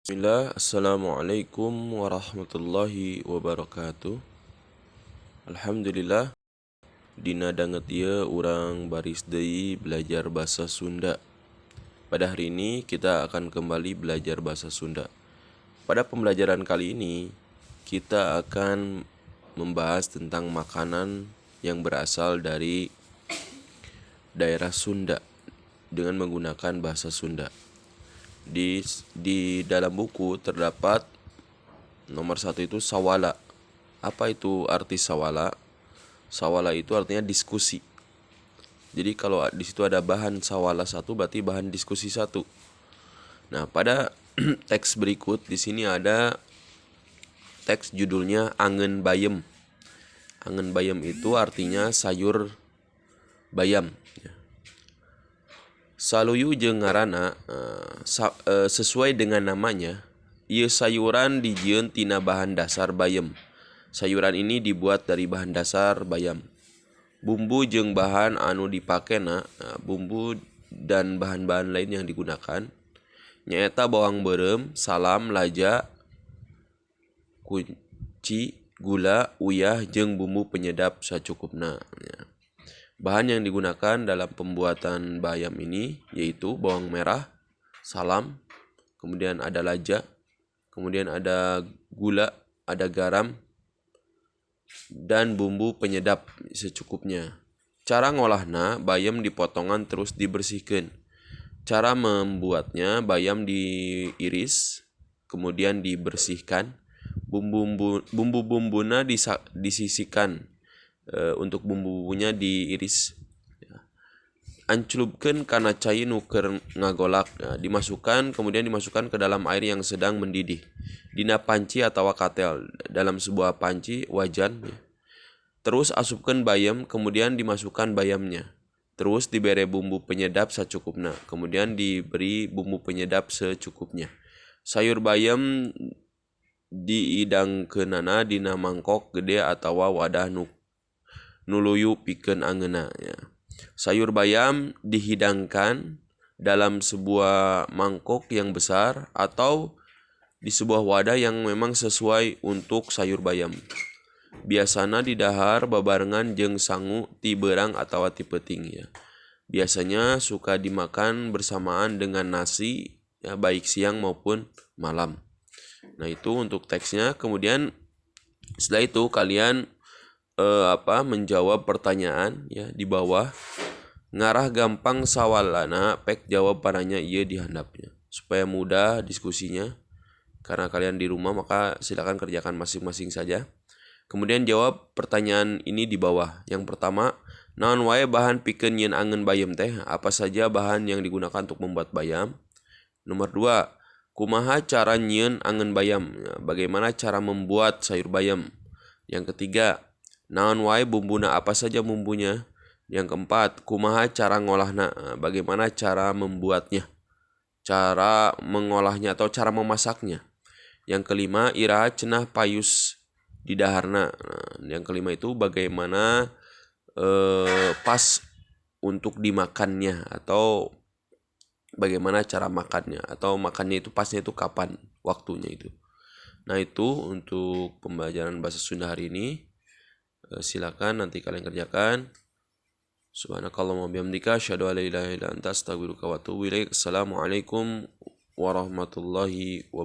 Bismillah, Assalamualaikum warahmatullahi wabarakatuh. Alhamdulillah, dina danget ieu urang baris deui belajar bahasa Sunda. Pada hari ini kita akan kembali belajar bahasa Sunda. Pada pembelajaran kali ini, kita akan membahas tentang makanan yang berasal dari daerah Sunda dengan menggunakan bahasa Sunda. Di dalam buku terdapat nomor 1 itu sawala. Apa itu arti sawala? Sawala itu artinya diskusi. Jadi kalau di situ ada bahan sawala 1 berarti bahan diskusi 1. Nah, pada teks berikut di sini ada teks judulnya Angen Bayem. Angen bayem itu artinya sayur bayam. Saluyu jeung ngaranna sesuai dengan namanya, ieu sayuran dijieun tina bahan dasar bayem. Sayuran ini dibuat dari bahan dasar bayam. Bumbu jeung bahan anu dipakena, bumbu dan bahan-bahan lain yang digunakan nyaeta bawang beureum, salam, laja, kunci, gula, uyah jeung bumbu penyedap sacukupna. Bahan yang digunakan dalam pembuatan bayam ini yaitu bawang merah, salam, kemudian ada laja, kemudian ada gula, ada garam, dan bumbu penyedap secukupnya. Cara ngolahna, bayam dipotongan terus dibersihkan. Cara membuatnya, bayam diiris, kemudian dibersihkan, bumbu-bumbuna disisihkan. Untuk bumbu-bumbunya diiris, anculupkeun kana cai nu keur ngagolak, kemudian dimasukkan ke dalam air yang sedang mendidih dina panci atawa katel, dalam sebuah panci wajan. Terus asupkeun bayam, kemudian dimasukkan bayamnya, terus dibere bumbu penyedap sacukupna, kemudian diberi bumbu penyedap secukupnya. Sayur bayam diidangkeunana dina mangkok gede atawa wadah nuluyu pikeun angeuna. Sayur bayam dihidangkan dalam sebuah mangkok yang besar atau di sebuah wadah yang memang sesuai untuk sayur bayam. Biasana didahar babarengan jeung sangu ti beurang atawa ti peuting. Biasanya suka dimakan bersamaan dengan nasi, baik siang maupun malam. Nah, itu untuk teksnya. Kemudian setelah itu kalian menjawab pertanyaan di bawah. Ngarah gampang sawalana, pek jawab padanya ieu di handapnya. Supaya mudah diskusinya, karena kalian di rumah maka silakan kerjakan masing-masing saja. Kemudian jawab pertanyaan ini di bawah. Yang pertama, naon wae bahan pikeun nyieun angeun bayam teh? Apa saja bahan yang digunakan untuk membuat bayam? Nomor 2, kumaha cara nyieun angeun bayam? Bagaimana cara membuat sayur bayam? Yang ketiga, naon wae bumbuna, apa saja bumbunya? Yang keempat, kumaha cara ngolahna? Bagaimana cara membuatnya? Cara mengolahnya atau cara memasaknya? Yang kelima, iraha cenah payus di daharna. Yang kelima itu bagaimana pas untuk dimakannya, atau bagaimana cara makannya, atau makannya itu pasnya itu kapan waktunya itu. Nah, itu untuk pembelajaran bahasa Sunda hari ini. Silakan nanti kalian kerjakan. Subhanakallahumma bihamdika asyhadu an la ilaha illa anta astaghfiruka wa atubu ilaik. Assalamualaikum warahmatullahi wabarakatuh.